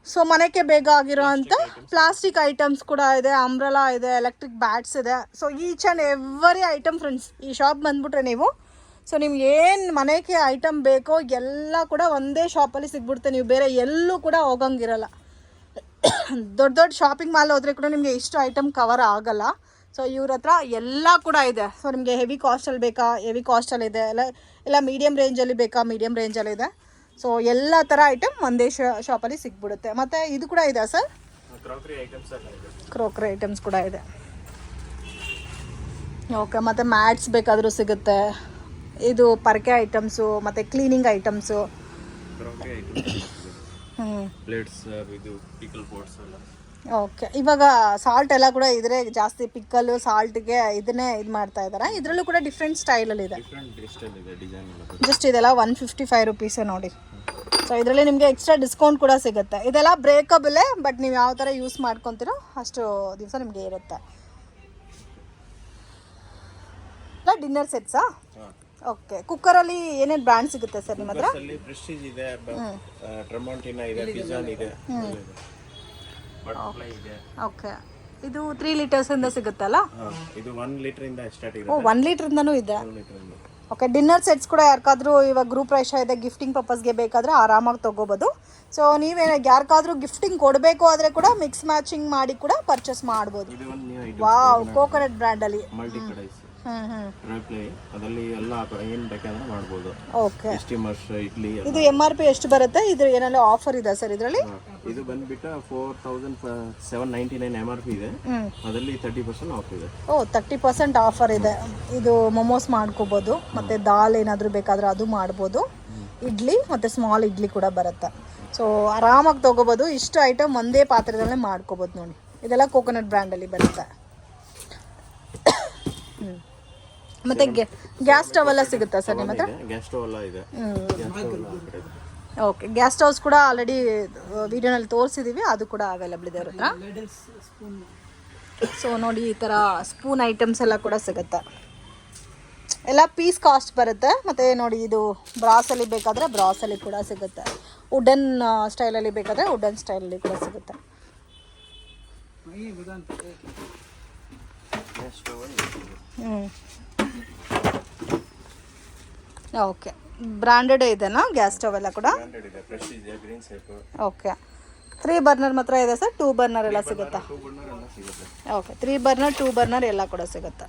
ಸೊ ಮನೆಗೆ ಬೇಗ ಆಗಿರೋ ಅಂಥ ಪ್ಲಾಸ್ಟಿಕ್ ಐಟಮ್ಸ್ ಕೂಡ ಇದೆ, ಅಂಬ್ರೆಲಾ ಇದೆ, ಎಲೆಕ್ಟ್ರಿಕ್ ಬ್ಯಾಟ್ಸ್ ಇದೆ. So each and every item friends, ಈ ಶಾಪ್ ಬಂದುಬಿಟ್ರೆ ನೀವು, ಸೊ ನಿಮ್ಗೆ ಏನು ಮನೆಗೆ ಐಟಮ್ ಬೇಕೋ ಎಲ್ಲ ಕೂಡ ಒಂದೇ ಶಾಪಲ್ಲಿ ಸಿಗ್ಬಿಡುತ್ತೆ. ನೀವು ಬೇರೆ ಎಲ್ಲೂ ಕೂಡ ಹೋಗಂಗಿರಲ್ಲ. ದೊಡ್ಡ ದೊಡ್ಡ ಶಾಪಿಂಗ್ ಮಾಲ್ ಹೋದರೆ ಕೂಡ ನಿಮಗೆ ಇಷ್ಟು ಐಟಮ್ ಕವರ್ ಆಗಲ್ಲ. ಸೊ ಇವ್ರ ಹತ್ರ ಎಲ್ಲ ಕೂಡ ಇದೆ. ಸೊ ನಿಮಗೆ ಹೆವಿ ಕಾಸ್ಟಲ್ಲಿ ಬೇಕಾ, ಹೆವಿ ಕಾಸ್ಟಲ್ಲಿ ಇದೆ, ಎಲ್ಲ ಮೀಡಿಯಮ್ ರೇಂಜಲ್ಲಿ ಬೇಕಾ, ಮೀಡಿಯಮ್ ರೇಂಜಲ್ಲಿದೆ. ಸೊ ಎಲ್ಲ ಥರ ಐಟಮ್ ಒಂದೇ ಶಾಪಲ್ಲಿ ಸಿಗ್ಬಿಡುತ್ತೆ. ಮತ್ತು ಇದು ಕೂಡ ಇದೆ ಸರ್, ಕ್ರೋಕರಿ ಐಟಮ್ಸ್ ಕೂಡ ಇದೆ. ಓಕೆ, ಮತ್ತು ಮ್ಯಾಟ್ಸ್ ಬೇಕಾದರೂ ಸಿಗುತ್ತೆ. ಇದು ಪರ್ಕೆ ಐಟಮ್ಸು ಮತ್ತು ಕ್ಲೀನಿಂಗ್ ಐಟಮ್ಸು. ಓಕೆ, ಇವಾಗ ಸಾಲ್ಟ್ ಎಲ್ಲ ಕೂಡ ಇದ್ರೆ ಜಾಸ್ತಿ ಪಿಕ್ಕಲ್ ಸಾಲ್ಟ್ಗೆ ಇದನ್ನೇ ಇದು ಮಾಡ್ತಾ ಇದ್ದಾರೆ. ಇದರಲ್ಲೂ ಕೂಡ ಡಿಫ್ರೆಂಟ್ ಸ್ಟೈಲಲ್ಲಿ ಇದೆ. ಜಸ್ಟ್ ಇದೆಲ್ಲ 155 ರುಪೀಸೇ ನೋಡಿ. ಸೊ ಇದರಲ್ಲಿ ನಿಮಗೆ ಎಕ್ಸ್ಟ್ರಾ ಡಿಸ್ಕೌಂಟ್ ಕೂಡ ಸಿಗುತ್ತೆ. ಇದೆಲ್ಲ ಬ್ರೇಕಬಲೇ, ಬಟ್ ನೀವು ಯಾವ ಥರ ಯೂಸ್ ಮಾಡ್ಕೊತೀರೋ ಅಷ್ಟು ದಿವಸ ನಿಮಗೆ ಇರುತ್ತೆ. ಡಿನ್ನರ್ ಸೆಟ್ಸಾ? ಓಕೆ, ಕುಕ್ಕರಲ್ಲಿ ಏನೇನು ಬ್ರ್ಯಾಂಡ್ ಸಿಗುತ್ತೆ ಸರ್ ನಿಮ್ಮ ಹತ್ರ? ಪ್ರೆಸ್ಟೀಜ್ ಇದೆ, ಟ್ರಮಂಟಿನಾ ಇದೆ, ಪಿಜಾನ್ ಇದೆ, ಬಟರ್ಫ್ಲೈ ಇದೆ. ಓಕೆ, ಇದು 3 ಲೀಟರ್ಸಿಂದ ಸಿಗುತ್ತಲ್ಲ? ಇದು 1 ಲೀಟರಿಂದ ಸ್ಟಾರ್ಟ್ ಇದೆ. 1 ಲೀಟ್ರಿಂದನೂ ಇದೆ. ಓಕೆ, ಡಿನ್ನರ್ ಸೆಟ್ಸ್ ಕೂಡ ಯಾರಿಗಾದ್ರೂ ಇವಾಗ ಗ್ರೂಪ್ ರೈಶ ಇದೆ, ಗಿಫ್ಟಿಂಗ್ ಪರ್ಪಸ್ಗೆ ಬೇಕಾದರೆ ಆರಾಮಾಗಿ ತೊಗೋಬೋದು. ಸೊ ನೀವೇನು ಯಾರಿಗಾದ್ರೂ ಗಿಫ್ಟಿಂಗ್ ಕೊಡಬೇಕು ಆದರೆ ಕೂಡ ಮಿಕ್ಸ್ ಮ್ಯಾಚಿಂಗ್ ಮಾಡಿ ಕೂಡ ಪರ್ಚೇಸ್ ಮಾಡ್ಬೋದು. ವಾವ್, ಕೋಕೋನಟ್ ಬ್ರ್ಯಾಂಡಲ್ಲಿ ಮಲ್ಟಿ ಕಡಾಯಿಸ್, ಅದರಲ್ಲಿ ಎಲ್ಲ ಏನು ಬೇಕಾದ್ರೆ ಮಾಡ್ಬೋದು. ಓಕೆ, ಸ್ಟೀಮರ್ಸ್, ಇಡ್ಲಿ. ಇದು MRP ಎಷ್ಟು ಬರುತ್ತೆ? ಇದು ಏನಾದ್ರು ಆಫರ್ ಇದೆ ಸರ್ ಇದರಲ್ಲಿ? ಇದು ಬಂದ್ಬಿಟ್ಟು 4799 MRP ಇದೆ, ಅದರಲ್ಲಿ 30% ಆಫ್ ಇದೆ. 30% ಆಫರ್ ಇದೆ. ಇದು ಮೊಮೋಸ್ ಮಾಡ್ಕೋಬೋದು, ಮತ್ತು ದಾಲ್ ಏನಾದರೂ ಬೇಕಾದ್ರೆ ಅದು ಮಾಡ್ಬೋದು. ಇಡ್ಲಿ ಮತ್ತು ಸ್ಮಾಲ್ ಇಡ್ಲಿ ಕೂಡ ಬರುತ್ತೆ. ಸೊ ಆರಾಮಾಗಿ ತೊಗೋಬೋದು. ಇಷ್ಟು ಐಟಮ್ ಒಂದೇ ಪಾತ್ರೆದಲ್ಲೇ ಮಾಡ್ಕೋಬೋದು ನೋಡಿ. ಇದೆಲ್ಲ ಕೋಕೋನಟ್ ಬ್ರ್ಯಾಂಡಲ್ಲಿ ಬರುತ್ತೆ. ಮತ್ತೆ ಗ್ಯಾಸ್ ಸ್ಟವ್ ಎಲ್ಲ ಸಿಗುತ್ತಾ ಸರ್ ನಿಮ್ಮ ಹತ್ರ? ಗ್ಯಾಸ್ ಸ್ಟವ್ ಎಲ್ಲ ಇದೆ. ಓಕೆ, ಗ್ಯಾಸ್ ಸ್ಟವ್ಸ್ ಕೂಡ ಆಲ್ರೆಡಿ ವಿಡಿಯೋನಲ್ಲಿ ತೋರಿಸಿದ್ದೀವಿ, ಅದು ಕೂಡ ಅವೈಲಬಲ್ ಇದೆ ಅವ್ರ ಹತ್ರ. ಸೊ ನೋಡಿ, ಈ ಥರ ಸ್ಪೂನ್ ಐಟಮ್ಸ್ ಎಲ್ಲ ಕೂಡ ಸಿಗುತ್ತೆ. ಎಲ್ಲ ಪೀಸ್ ಕಾಸ್ಟ್ ಬರುತ್ತೆ. ಮತ್ತು ನೋಡಿ, ಇದು ಬ್ರಾಸಲ್ಲಿ ಬೇಕಾದರೆ ಬ್ರಾಸಲ್ಲಿ ಕೂಡ ಸಿಗುತ್ತೆ. ವುಡನ್ ಸ್ಟೈಲಲ್ಲಿ ಬೇಕಾದರೆ ವುಡನ್ ಸ್ಟೈಲಲ್ಲಿ ಕೂಡ ಸಿಗುತ್ತೆ. ಓಕೆ, ಬ್ರ್ಯಾಂಡೆಡ್ ಇದೆನಾ ಗ್ಯಾಸ್ ಸ್ಟವ್ ಎಲ್ಲ ಕೂಡ? ಓಕೆ, 3 ಬರ್ನರ್ ಮಾತ್ರ ಇದೆ ಸರ್? 2 ಬರ್ನರ್ ಎಲ್ಲ ಸಿಗುತ್ತಾ? ಓಕೆ, 3 ಬರ್ನರ್ 2 ಬರ್ನರ್ ಎಲ್ಲ ಕೂಡ ಸಿಗುತ್ತೆ.